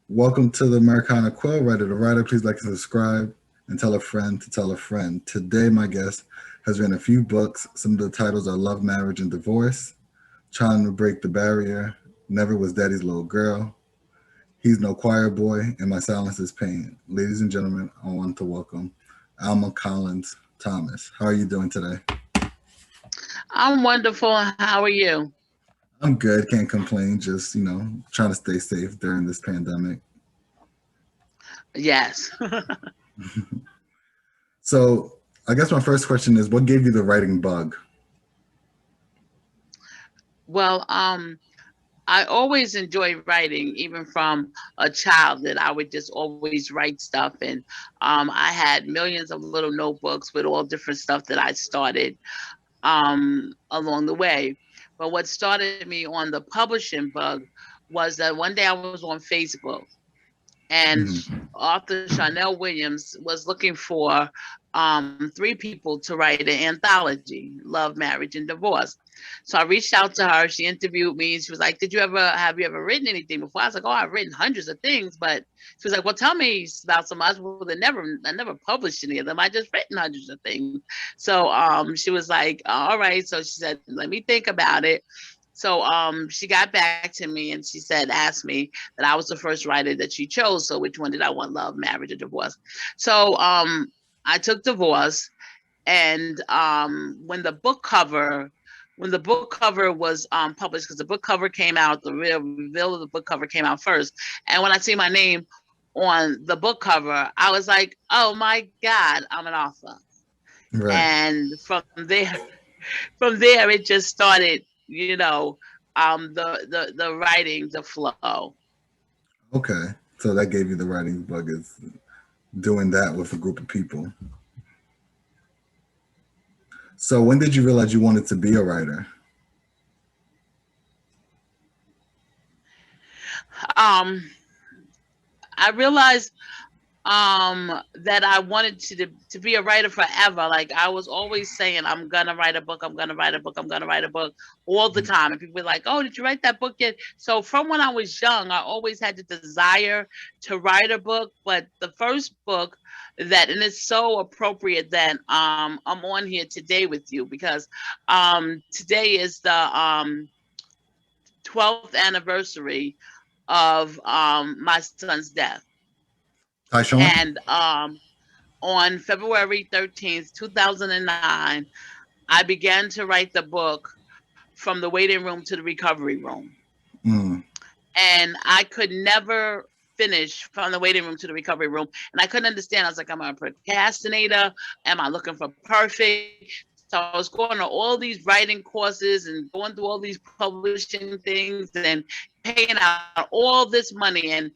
Welcome to the Americana Quill, writer to writer. Please like and subscribe and tell a friend to tell a friend. Today, my guest has written a few books. Some of the titles are Love, Marriage, and Divorce, Trying to Break the Barrier, Never Was Daddy's Little Girl, He's No Choir Boy, and My Silence is Pain. Ladies and gentlemen, I want to welcome Alma Thomas. How are you doing today? I'm wonderful. How are you? I'm good, can't complain. Just, trying to stay safe during this pandemic. Yes. So, I guess my first question is what gave you the writing bug? Well, I always enjoy writing, even from a child that I would just always write stuff. And I had millions of little notebooks with all different stuff that I started along the way. But what started me on the publishing bug was that one day I was on Facebook and Mhm. author Chanel Williams was looking for three people to write an anthology, Love, Marriage, and Divorce. So I reached out to her. She interviewed me. And she was like, have you ever written anything before? I was like, oh, I've written hundreds of things. But she was like, well, tell me about some. I was, well, I never published any of them. I just written hundreds of things. So she was like, all right. So she said, let me think about it. So she got back to me and she said, asked me that I was the first writer that she chose. So which one did I want, love, marriage, or divorce? So I took divorce, and when the book cover was published, because the book cover came out, the real reveal of the book cover came out first, and when I see my name on the book cover, I was like, oh my God, I'm an author. Right. And from there it just started, the writing, the flow. Okay. So that gave you the writing bug is doing that with a group of people. So when did you realize you wanted to be a writer? um I realized that I wanted to be a writer forever. Like I was always saying, I'm gonna write a book, I'm gonna write a book, I'm gonna write a book all the time. And people were like, oh, did you write that book yet? So from when I was young, I always had the desire to write a book. But the first book and it's so appropriate that I'm on here today with you because today is the 12th anniversary of my son's death. Tyshawn? And on February 13th, 2009, I began to write the book From the Waiting Room to the Recovery Room. Mm. And I could never finish From the Waiting Room to the Recovery Room. And I couldn't understand. I was like, am I a procrastinator? Am I looking for perfect? So I was going to all these writing courses and going through all these publishing things and paying out all this money and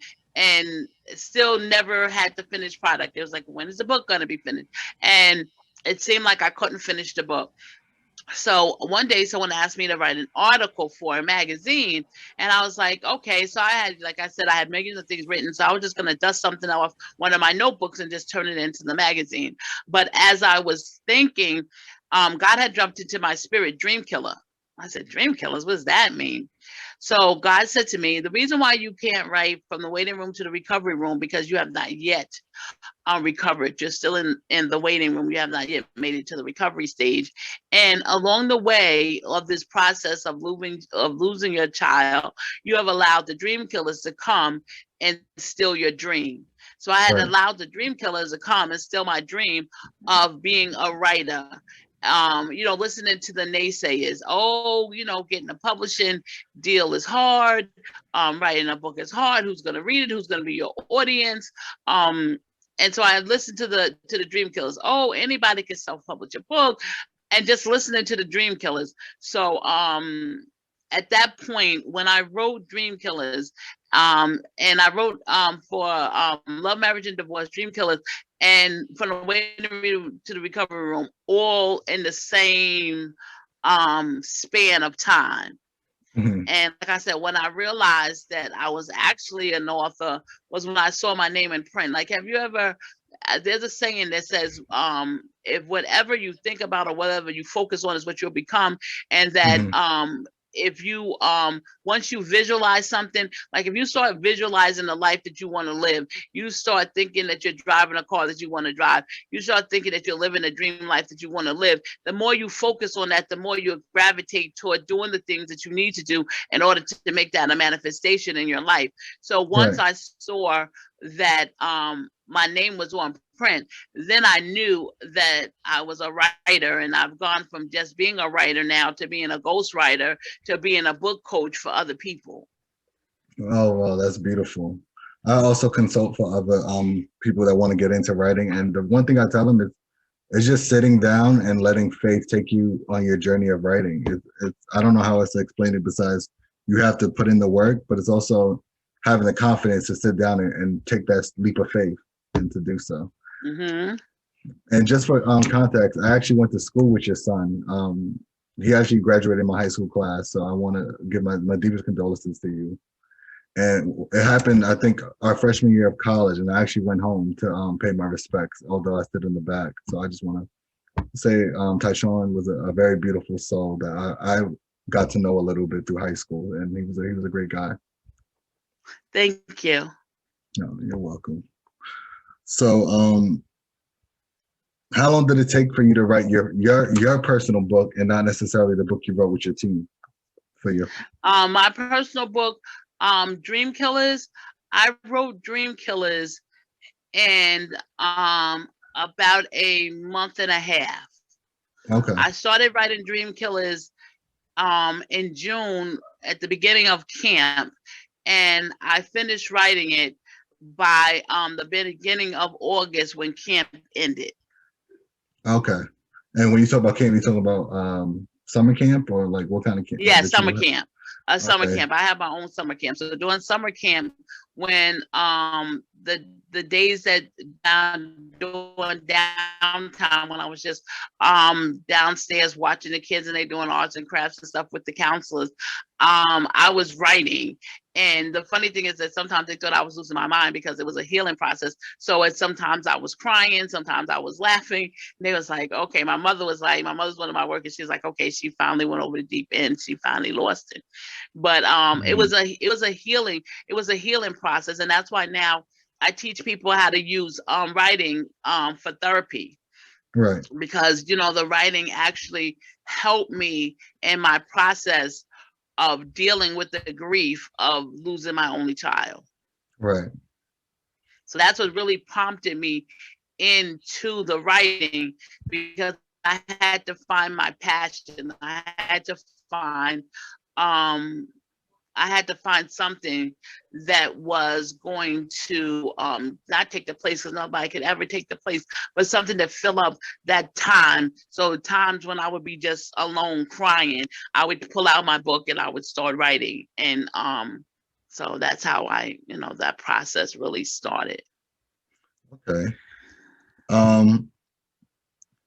still never had the finished product. It was like, when is the book going to be finished? And it seemed like I couldn't finish the book. So one day someone asked me to write an article for a magazine, and I was like, okay. So I had, like I said, I had millions of things written. So I was just going to dust something off one of my notebooks and just turn it into the magazine. But as I was thinking, God had jumped into my spirit, dream killer. I said, dream killers, what does that mean? So God said to me, the reason why you can't write From the Waiting Room to the Recovery Room, because you have not yet recovered. You're still in the waiting room. You have not yet made it to the recovery stage. And along the way of this process of losing your child, you have allowed the dream killers to come and steal your dream. So I had Right. allowed the dream killers to come and steal my dream of being a writer. Listening to the naysayers. Oh, getting a publishing deal is hard. Writing a book is hard. Who's going to read it? Who's going to be your audience? And so I listened to the dream killers. Oh, anybody can self-publish a book, and just listening to the dream killers. So at that point, when I wrote Dream Killers, and I wrote for Love, Marriage, and Divorce, Dream Killers, and From the Waiting Room to the Recovery Room, all in the same span of time. Hmm. And like I said, when I realized that I was actually an author was when I saw my name in print. Like, have you ever? There's a saying that says, "If whatever you think about or whatever you focus on is what you'll become," and that Hmm. if you once you visualize something, like if you start visualizing the life that you want to live, you start thinking that you're driving a car that you want to drive, you start thinking that you're living a dream life that you want to live, the more you focus on that, the more you gravitate toward doing the things that you need to do in order to make that a manifestation in your life. So once I saw that my name was on print, then I knew that I was a writer, and I've gone from just being a writer now to being a ghostwriter to being a book coach for other people. Oh, well, that's beautiful. I also consult for other people that want to get into writing, and the one thing I tell them is just sitting down and letting faith take you on your journey of writing. It's I don't know how else to explain it besides you have to put in the work, but it's also having the confidence to sit down and take that leap of faith and to do so. Mm-hmm. And just for context, I actually went to school with your son. He actually graduated my high school class, so I want to give my deepest condolences to you. And it happened, I think, our freshman year of college, and I actually went home to pay my respects, although I stood in the back. So I just want to say Tyshawn was a very beautiful soul that I got to know a little bit through high school, and he was a great guy. Thank you. No, you're welcome. So how long did it take for you to write your personal book and not necessarily the book you wrote with your team for your my personal book, Dream Killers? I wrote Dream Killers in about a month and a half. Okay. I started writing Dream Killers in June at the beginning of camp, and I finished writing it by the beginning of August when camp ended. Okay. And when you talk about camp, you talking about summer camp or like what kind of camp? Yeah, summer camp. Summer camp. I have my own summer camp. So during summer camp, when the days that during downtime, when I was just downstairs watching the kids and they doing arts and crafts and stuff with the counselors, I was writing. And the funny thing is that sometimes they thought I was losing my mind because it was a healing process. So sometimes I was crying, sometimes I was laughing. And they was like, okay, my mother's one of my workers. She's like, okay, she finally went over the deep end. She finally lost it. But it was a healing process. And that's why now I teach people how to use writing for therapy. Right. Because, the writing actually helped me in my process of dealing with the grief of losing my only child. Right. So that's what really prompted me into the writing, because I had to find my passion. I had to find something that was going to not take the place, because nobody could ever take the place, but something to fill up that time. So times when I would be just alone crying, I would pull out my book and I would start writing. And so that's how that process really started. Okay.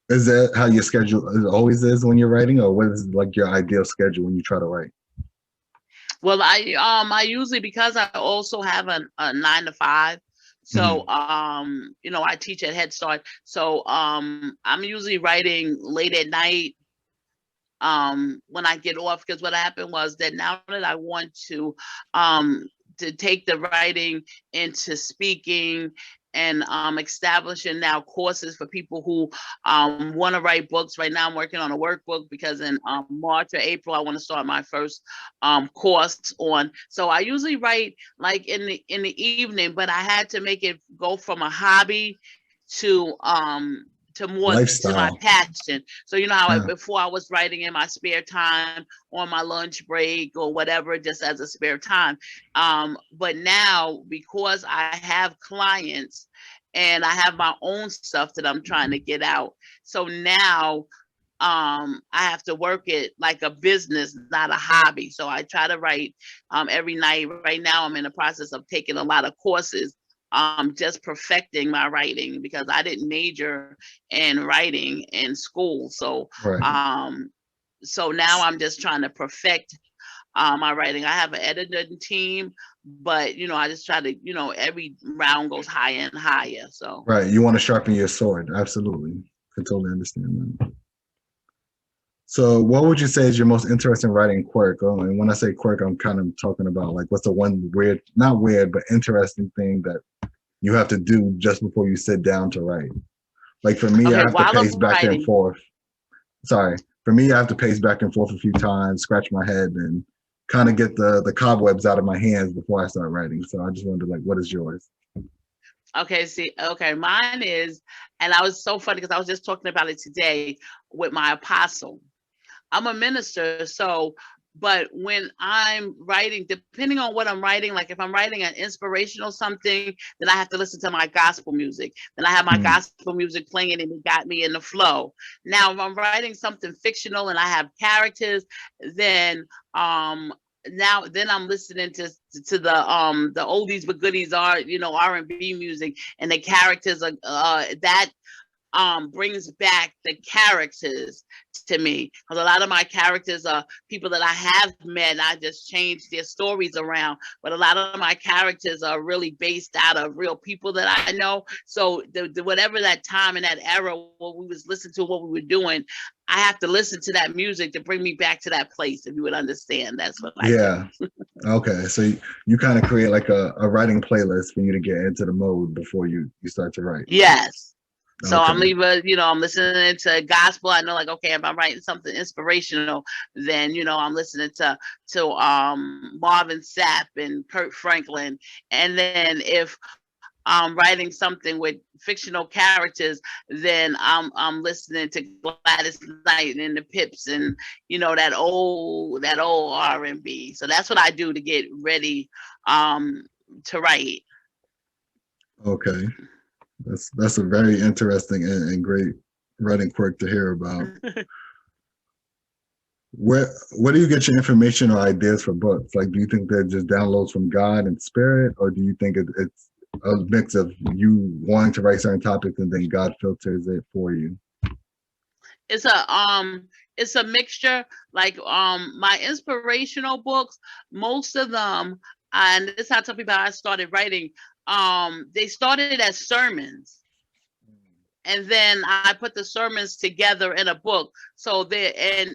Is that how your schedule always is when you're writing, or what is like your ideal schedule when you try to write? Well, I usually, because I also have a 9 to 5, so I teach at Head Start, so I'm usually writing late at night when I get off, because what happened was that now that I want to take the writing into speaking and establishing now courses for people who want to write books. Right now I'm working on a workbook, because in March or April I want to start my first course on. So I usually write like in the evening, but I had to make it go from a hobby to more lifestyle, to my passion. So how before I was writing in my spare time, on my lunch break or whatever, just as a spare time. But now, because I have clients and I have my own stuff that I'm trying to get out, so now I have to work it like a business, not a hobby. So I try to write every night. Right now I'm in the process of taking a lot of courses, just perfecting my writing, because I didn't major in writing in school. So so now I'm just trying to perfect my writing. I have an editing team, but I just try to, every round goes higher and higher. So right, you want to sharpen your sword. Absolutely, I totally understand that. So what would you say is your most interesting writing quirk? Oh, and when I say quirk, I'm kind of talking about like what's the one weird, not weird, but interesting thing that you have to do just before you sit down to write. Like for me, I Okay, have to while pace I'm back and writing, forth. Sorry. For me, I have to pace back and forth a few times, scratch my head, and kind of get the cobwebs out of my hands before I start writing. So I just wondered, like, what is yours? okay, see, okay, mine is, and I was so funny because I was just talking about it today with my apostle. I'm a minister, so but when I'm writing, depending on what I'm writing, like if I'm writing an inspirational something, then I have to listen to my gospel music. Then I have my Hmm. gospel music playing and it got me in the flow. Now, if I'm writing something fictional and I have characters, then now then I'm listening to the oldies but goodies are R&B music, and the characters are that brings back the characters to me, because a lot of my characters are people that I have met and I just changed their stories around, but a lot of my characters are really based out of real people that I know. So whatever that time and that era, what we was listening to, what we were doing, I have to listen to that music to bring me back to that place, if you would understand. That's what I do. Yeah. Okay. So you kind of create like a writing playlist for you to get into the mode before you start to write. Yes. So I'm Okay. either, I'm listening to gospel. I know, like, okay, if I'm writing something inspirational, then I'm listening to Marvin Sapp and Kurt Franklin. And then if I'm writing something with fictional characters, then I'm listening to Gladys Knight and the Pips, and that old R&B. So that's what I do to get ready to write. Okay. That's a very interesting and great writing quirk to hear about. Where do you get your information or ideas for books? Like, do you think they're just downloads from God and spirit, or do you think it's a mix of you wanting to write certain topics and then God filters it for you? it's a um it's a mixture. Like my inspirational books, most of them, and this is how I tell people how I started writing. They started as sermons, and then I put the sermons together in a book. So they and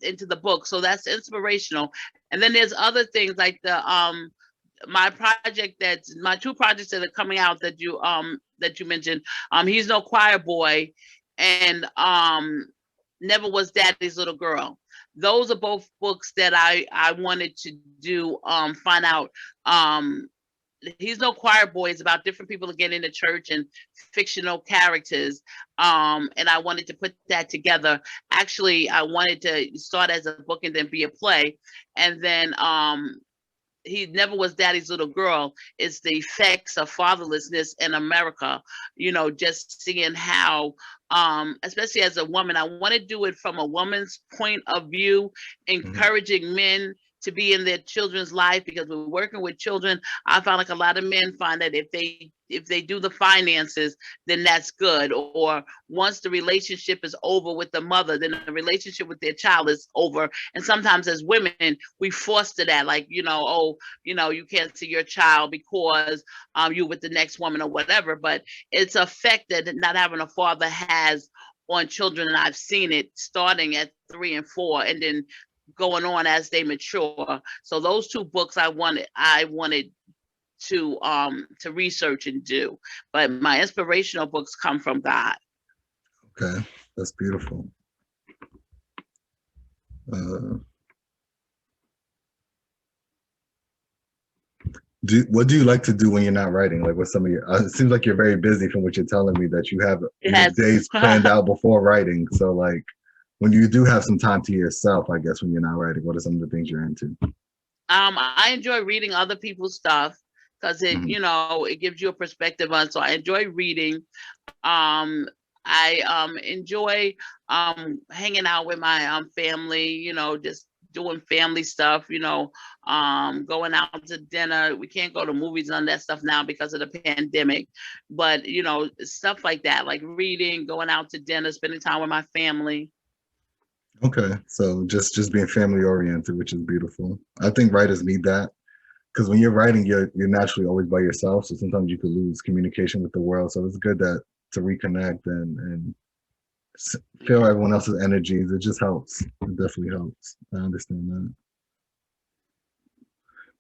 into the book. So that's inspirational. And then there's other things like the my two projects that are coming out that you mentioned. He's no choir boy, and Never Was Daddy's Little Girl. Those are both books that I wanted to do. Find out. He's no choir boy. It's about different people getting into church and fictional characters. And I wanted to put that together. Actually, I wanted to start as a book and then be a play. And then He Never Was Daddy's Little Girl is the effects of fatherlessness in America. Just seeing how, especially as a woman, I want to do it from a woman's point of view, Mhm. encouraging men to be in their children's life, because we're working with children. I found like a lot of men find that if they do the finances, then that's good. Or once the relationship is over with the mother, then the relationship with their child is over. And sometimes as women, we foster that, like, you can't see your child because you with the next woman or whatever. But it's an effect that not having a father has on children, and I've seen it starting at 3 and 4, and then going on as they mature. So those two books I wanted to research and do. But my inspirational books come from God. Okay, that's beautiful. Uh, what do you like to do when you're not writing? Like, what's some of your? It seems like you're very busy from what you're telling me that It you have has days planned out before writing. So, like, when you do have some time to yourself, I guess when you're not writing, what are some of the things you're into? I enjoy reading other people's stuff because Mhm. it gives you a perspective on. So I enjoy reading. Um, I enjoy hanging out with my family. Just doing family stuff. Going out to dinner. We can't go to movies and that stuff now because of the pandemic, but stuff like that, like reading, going out to dinner, spending time with my family. Okay, so just being family oriented, which is beautiful. I think writers need that because when you're writing, you're naturally always by yourself. So sometimes you could lose communication with the world. So it's good that to reconnect and feel Yeah. everyone else's energies. It just helps. It definitely helps. I understand that.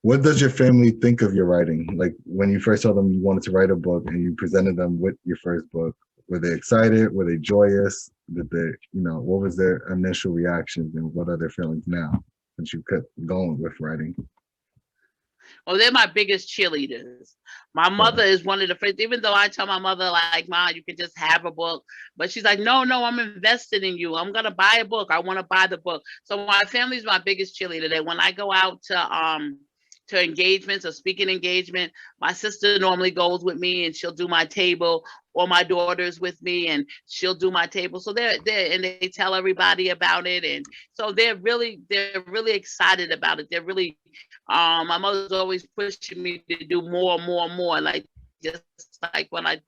What does your family think of your writing? Like when you first told them you wanted to write a book and you presented them with your first book, were they excited? Were they joyous? Did they, what was their initial reactions and what are their feelings now since you kept going with writing? Well, they're my biggest cheerleaders. My mother is one of the first, even though I tell my mother, like, Mom, you can just have a book. But she's like, no, I'm invested in you. I'm going to buy a book. I want to buy the book. So my family's my biggest cheerleader. That when I go out to engagements or speaking engagement, my sister normally goes with me and she'll do my table, or my daughter's with me and she'll do my table. So they're and they tell everybody about it. And so they're really excited about it. They're really, my mother's always pushing me to do more, like just like when I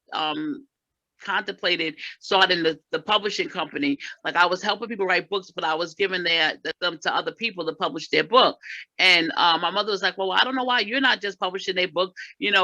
contemplated starting the publishing company. Like I was helping people write books, but I was giving them to other people to publish their book. And my mother was like, well, I don't know why you're not just publishing their book,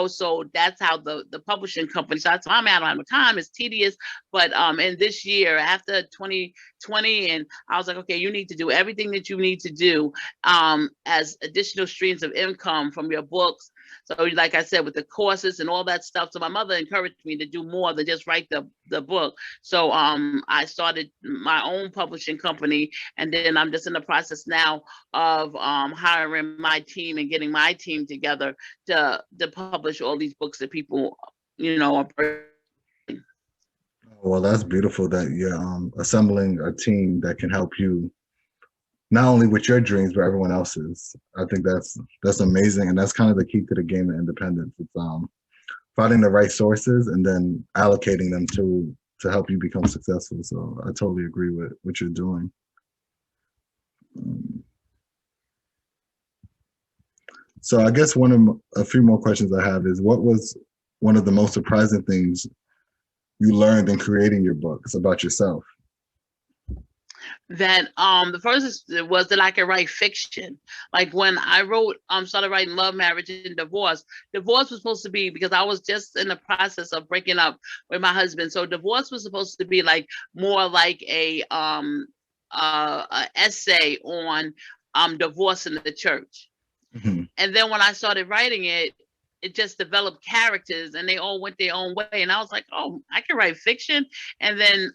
so that's how the publishing company. So I told me, I don't have time, it's tedious. But in this year, after 2020, and I was like, okay, you need to do everything that you need to do as additional streams of income from your books. So like I said, with the courses and all that stuff. So my mother encouraged me to do more than just write the book. So I started my own publishing company, and then I'm just in the process now of hiring my team and getting my team together to publish all these books that people, are. Well, that's beautiful that you're assembling a team that can help you not only with your dreams but everyone else's. I think that's amazing, and that's kind of the key to the game of independence. It's finding the right sources and then allocating them to help you become successful. So I totally agree with what you're doing. So I guess a few more questions I have is, what was one of the most surprising things you learned in creating your books about yourself? That the first was that I could write fiction. Like when I started writing love, marriage, and divorce. Divorce was supposed to be, because I was just in the process of breaking up with my husband. So divorce was supposed to be like more like a essay on divorce in the church. Mm-hmm. And then when I started writing it, it just developed characters and they all went their own way. And I was like, oh, I can write fiction. And then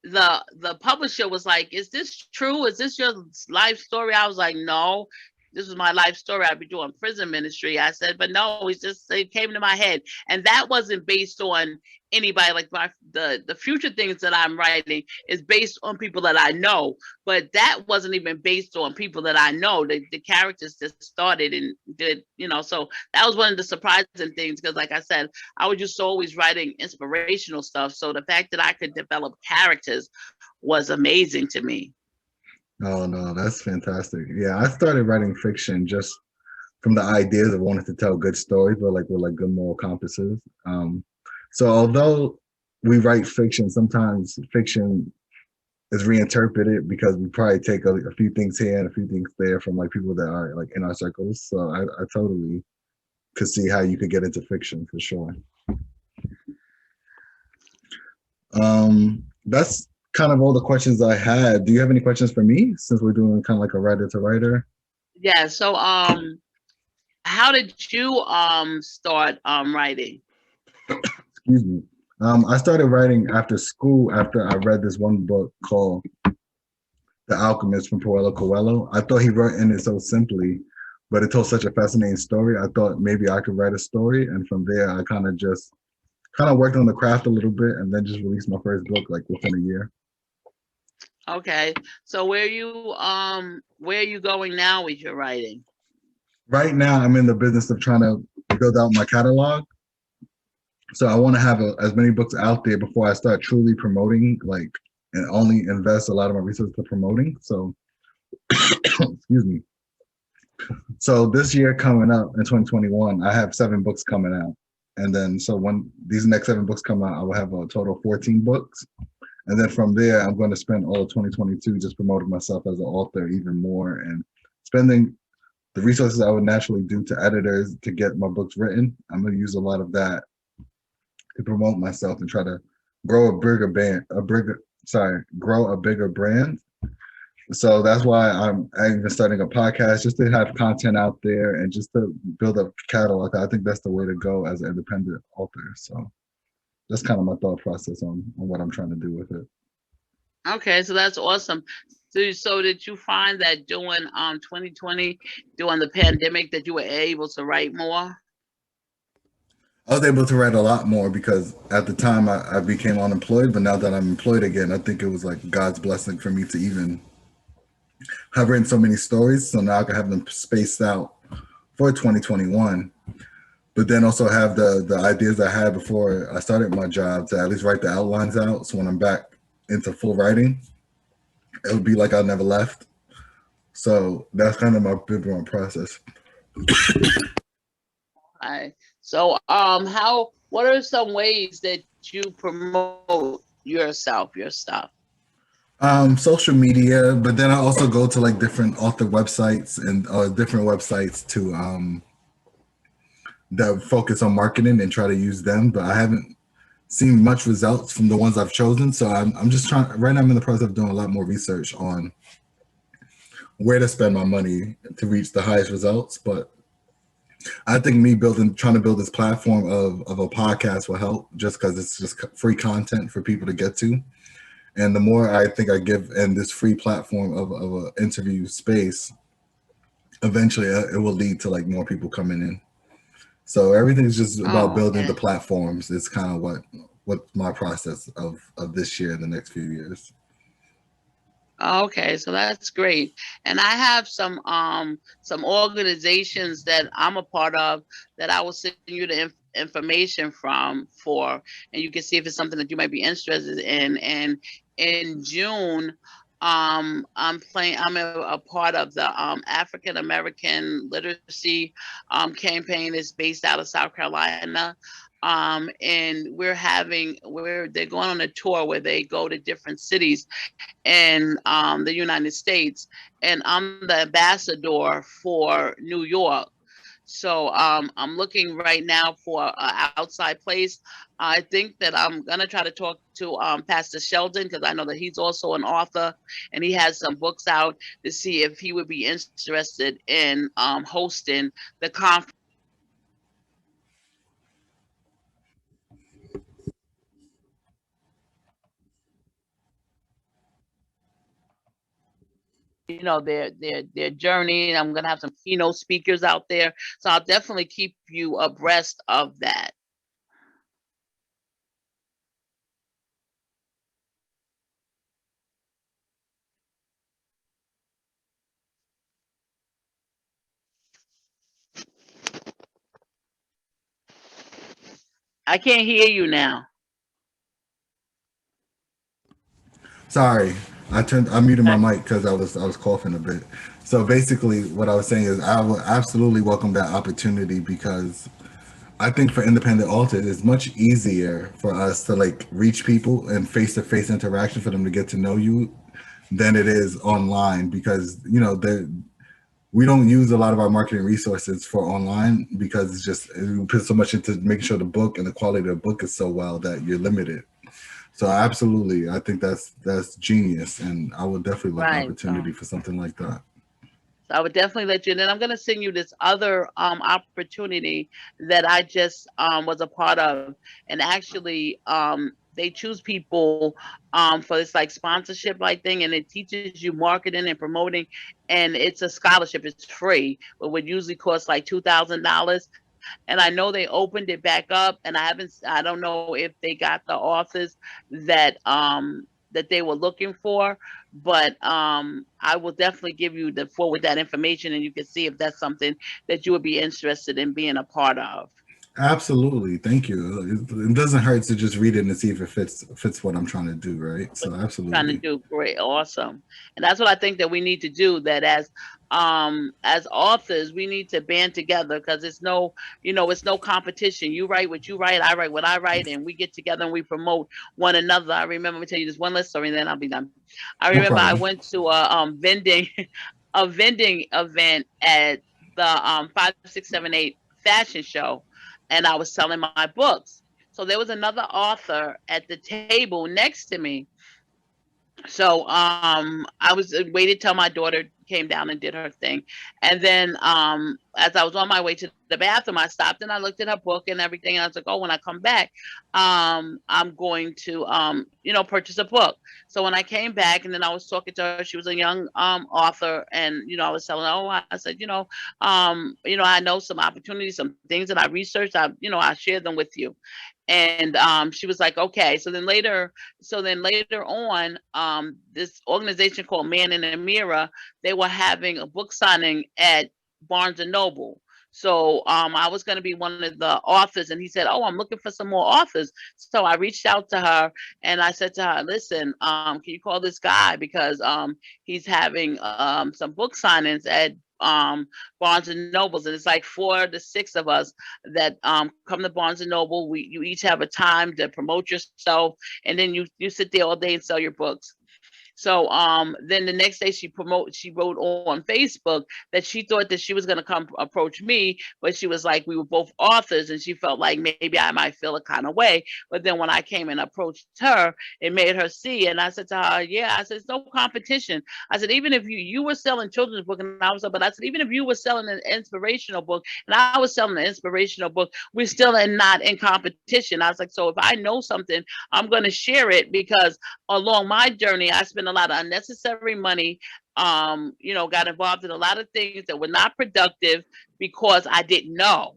the publisher was like, is this true? Is this your life story? I was like, no, this is my life story. I'd be doing prison ministry. I said, but no, it came to my head. And that wasn't based on anybody. Like the future things that I'm writing is based on people that I know, but that wasn't even based on people that I know. The characters just started and did, so that was one of the surprising things, because like I said, I was just always writing inspirational stuff. So the fact that I could develop characters was amazing to me. Oh no, that's fantastic. Yeah, I started writing fiction just from the ideas of wanting to tell good stories, but with good moral compasses. So although we write fiction, sometimes fiction is reinterpreted because we probably take a few things here and a few things there from people that are in our circles. So I totally could see how you could get into fiction for sure. That's kind of all the questions I had. Do you have any questions for me, since we're doing kind of like a writer to writer? Yeah. So how did you start writing? Excuse me. I started writing after school, after I read this one book called The Alchemist from Paulo Coelho. I thought he wrote in it so simply, but it told such a fascinating story. I thought maybe I could write a story, and from there I kind of worked on the craft a little bit, and then just released my first book within a year. Okay, so where are you going now with your writing? Right now, I'm in the business of trying to build out my catalog. So I want to have as many books out there before I start truly promoting, and only invest a lot of my resources to promoting. So, excuse me. So this year coming up in 2021, I have 7 books coming out. And then, so when these next 7 books come out, I will have a total of 14 books. And then from there, I'm going to spend all of 2022 just promoting myself as an author even more, and spending the resources I would naturally do to editors to get my books written. I'm going to use a lot of that to promote myself and try to grow a bigger grow a bigger brand. So that's why I'm even starting a podcast, just to have content out there and just to build a catalog. I think that's the way to go as an independent author. So that's kind of my thought process on what I'm trying to do with it. Okay, so that's awesome. So did you find that during 2020, during the pandemic, that you were able to write more? I was able to write a lot more because at the time I became unemployed, but now that I'm employed again, I think it was like God's blessing for me to even have written so many stories. So now I can have them spaced out for 2021, but then also have the ideas I had before I started my job to at least write the outlines out. So when I'm back into full writing, it would be like I never left. So that's kind of my big one process. Right. So what are some ways that you promote your stuff? Social media, but then I also go to like different author websites and different websites to that focus on marketing and try to use them. But I haven't seen much results from the ones I've chosen. So I'm just trying right now. I'm in the process of doing a lot more research on where to spend my money to reach the highest results. But I think me trying to build this platform of a podcast will help, just because it's just free content for people to get to. And the more I think I give in this free platform of an interview space, eventually it will lead to like more people coming in. So everything's just about Oh, building the okay. platforms. It's kind of what my process of this year and the next few years. Okay, so that's great. And I have some organizations that I'm a part of that I will send you the information for, and you can see if it's something that you might be interested in. And in June, I'm a part of the African American literacy campaign. Is based out of South Carolina. And they're going on a tour where they go to different cities in the United States, and I'm the ambassador for New York. So I'm looking right now for an outside place. I think that I'm gonna try to talk to Pastor Sheldon, because I know that he's also an author and he has some books out, to see if he would be interested in hosting the conference. Their journey. I'm gonna have some keynote speakers out there, so I'll definitely keep you abreast of that. I can't hear you now. Sorry, I muted my mic because I was coughing a bit. So basically, what I was saying is I would absolutely welcome that opportunity, because I think for independent authors, it's much easier for us to like reach people and face to face interaction for them to get to know you than it is online, because we don't use a lot of our marketing resources for online, because it's just we put so much into making sure the book and the quality of the book is so well that you're limited. So absolutely, I think that's genius, and I would definitely like Right. opportunity for something like that. So I would definitely let you. And then I'm going to send you this other opportunity that I just was a part of. And actually, they choose people for this like sponsorship like thing, and it teaches you marketing and promoting. And it's a scholarship. It's free, but would usually cost like $2,000. And I know they opened it back up, and I don't know if they got the authors that they were looking for, but I will definitely give you the forward that information, and you can see if that's something that you would be interested in being a part of. Absolutely, thank you. It doesn't hurt to just read it and see if it fits what I'm trying to do, right? What So you're trying to absolutely. do, great, awesome. And that's what I think that we need to do, that as authors we need to band together, because it's no competition. You write what you write, I write what I write, and we get together and we promote one another. I remember, let me tell you this one last story and then I'll be done. I No remember I problem. went to a vending a vending event at the 5678 fashion show, and I was selling my books. So there was another author at the table next to me, So I was waited till my daughter came down and did her thing, and then as I was on my way to the bathroom, I stopped and I looked at her book and everything, and I was like, oh, when I come back, I'm going to purchase a book. So when I came back, and then I was talking to her, she was a young author, and I was telling her, oh, I said, I know some opportunities, some things that I researched, I shared them with you. And she was like, okay. So then later on, this organization called Man in the Mirror, they were having a book signing at Barnes and Noble. So I was going to be one of the authors, and he said, oh, I'm looking for some more authors. So I reached out to her and I said to her, listen, can you call this guy, because he's having some book signings at Barnes and Nobles, and it's like 4 to 6 of us that come to Barnes and Noble. You each have a time to promote yourself, and then you sit there all day and sell your books. So then the next day she wrote on Facebook that she thought that she was going to come approach me, but she was like, we were both authors, and she felt like maybe I might feel a kind of way. But then when I came and approached her, it made her see. And I said to her, yeah, I said, it's no competition. I said, even if you were selling children's book, and I was, but I said, even if you were selling an inspirational book and I was selling an inspirational book, we're still not in competition. I was like, so if I know something, I'm going to share it, because along my journey, I spent a lot of unnecessary money, got involved in a lot of things that were not productive because I didn't know.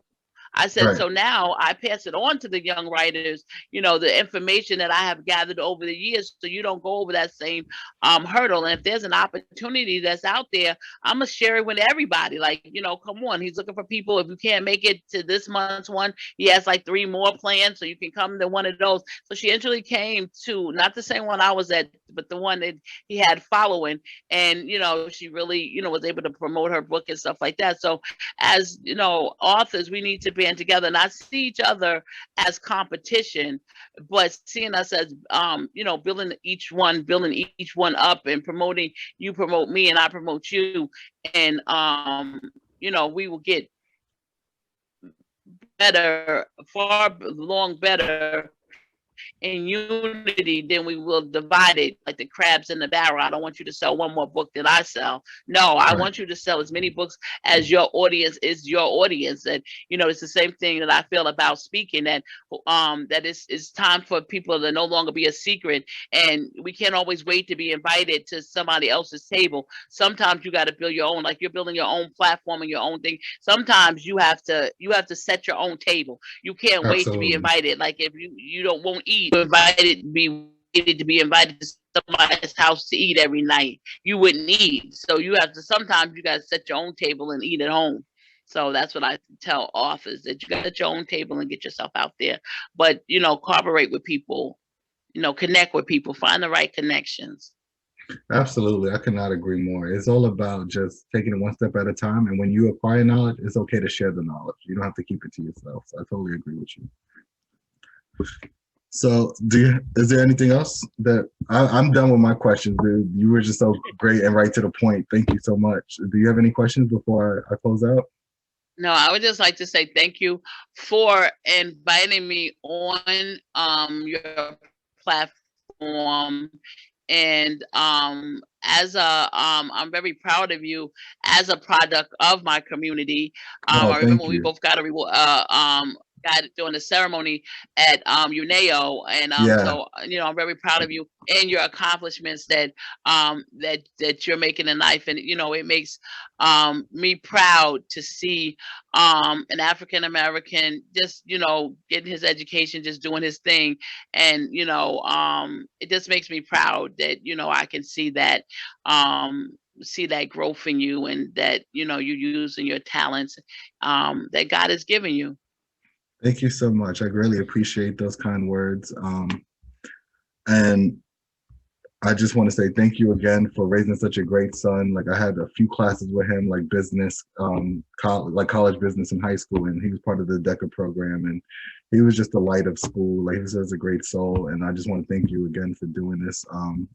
I said, Right. so now I pass it on to the young writers, the information that I have gathered over the years, so you don't go over that same hurdle. And if there's an opportunity that's out there, I'm going to share it with everybody. Like, come on, he's looking for people. If you can't make it to this month's one, he has like 3 more plans, so you can come to one of those. So she actually came to, not the same one I was at, but the one that he had following. And, she really, was able to promote her book and stuff like that. So as authors, we need to band together, not see each other as competition, but seeing us as building each one up, and promoting. You promote me and I promote you, and we will get better, far long better in unity than we will divided, like the crabs in the barrel. I don't want you to sell one more book than I sell. No, I want Right. you to sell as many books as your audience is your audience. And it's the same thing that I feel about speaking, that it's time for people to no longer be a secret, and we can't always wait to be invited to somebody else's table. Sometimes you got to build your own, like you're building your own platform and your own thing. Sometimes you have to set your own table. You can't wait to be Absolutely. invited. Like if you don't won't eat, you're invited to be invited to somebody's house to eat every night. You wouldn't eat. So you have to, sometimes you got to set your own table and eat at home. So that's what I tell authors, that you got to set your own table and get yourself out there. But cooperate with people, connect with people, find the right connections. Absolutely. I could not agree more. It's all about just taking it one step at a time. And when you acquire knowledge, it's okay to share the knowledge. You don't have to keep it to yourself. So I totally agree with you. So is there anything else that I'm done with my questions, dude? You were just so great and right to the point. Thank you so much. Do you have any questions before I close out? No, I would just like to say thank you for inviting me on your platform. And I'm very proud of you as a product of my community. Oh, I remember thank we you. both got a reward, got it during the ceremony at UNEO, and Yeah. so I'm very proud of you and your accomplishments that you're making in life. And it makes me proud to see an African American just getting his education, just doing his thing. And it just makes me proud that I can see that growth in you, and that you're using your talents that God has given you. Thank you so much. I really appreciate those kind words. And I just want to say thank you again for raising such a great son. Like I had a few classes with him, like business, like college business in high school, and he was part of the DECA program, and he was just the light of school. Like he was a great soul, and I just want to thank you again for doing this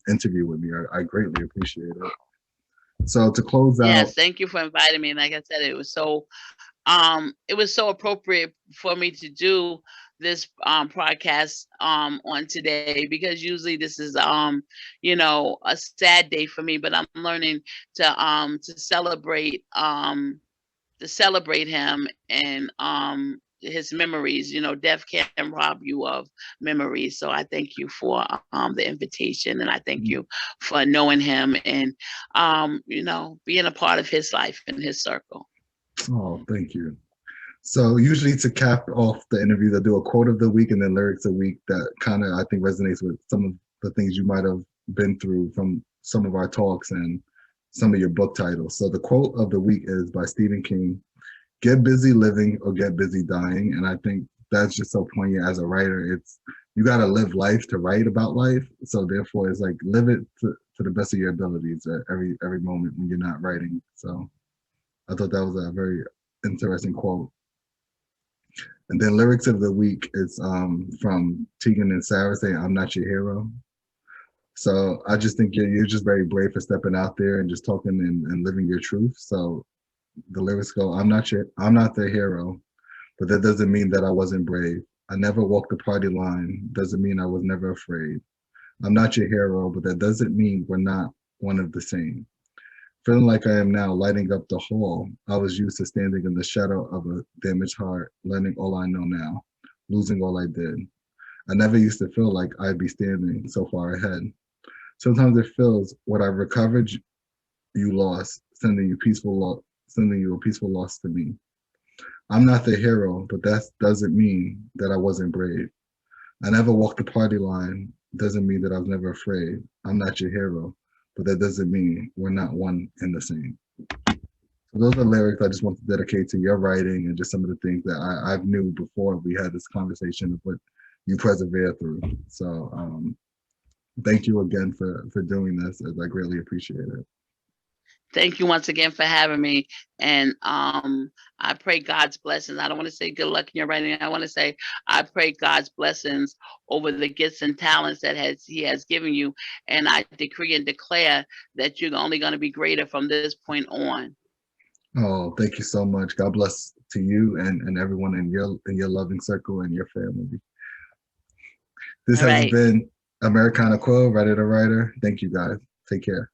interview with me. I greatly appreciate it. So to close out, Yes, thank you for inviting me. And like I said, it was so appropriate for me to do podcast on today, because usually this is you know, a sad day for me, but I'm learning to celebrate him and his memories. You know, death can rob you of memories. So I thank you for the invitation, and I thank you for knowing him and you know, being a part of his life and his circle. Oh, thank you. So usually to cap off the interviews, I do a quote of the week and then lyrics of the week that kind of I think resonates with some of the things you might have been through from some of our talks and some of your book titles. So the quote of the week is by Stephen King: "Get busy living or get busy dying." And I think that's just so poignant as a writer. It's you got to live life to write about life. So therefore, it's like live it to the best of your abilities at every moment when you're not writing. So I thought that was a very interesting quote. And then lyrics of the week is from Tegan and Sarah saying, "I'm not your hero." So I just think you're just very brave for stepping out there and just talking and living your truth. So the lyrics go, I'm not the hero, but that doesn't mean that I wasn't brave. I never walked the party line, doesn't mean I was never afraid. I'm not your hero, but that doesn't mean we're not one of the same. Feeling like I am now, lighting up the hall. I was used to standing in the shadow of a damaged heart, learning all I know now, losing all I did. I never used to feel like I'd be standing so far ahead. Sometimes it feels what I recovered, you lost, sending you a peaceful loss to me. I'm not the hero, but that doesn't mean that I wasn't brave. I never walked the party line, doesn't mean that I was never afraid. I'm not your hero, but that doesn't mean we're not one and the same. So those are lyrics I just want to dedicate to your writing and just some of the things that I knew before we had this conversation of what you persevere through. So thank you again for doing this, as I greatly appreciate it. Thank you once again for having me. And I pray God's blessings. I don't want to say good luck in your writing. I want to say I pray God's blessings over the gifts and talents that He has given you. And I decree and declare that you're only going to be greater from this point on. Oh, thank you so much. God bless to you and everyone in your loving circle and your family. This has been Americana Quill, Writer to Writer. Thank you guys. Take care.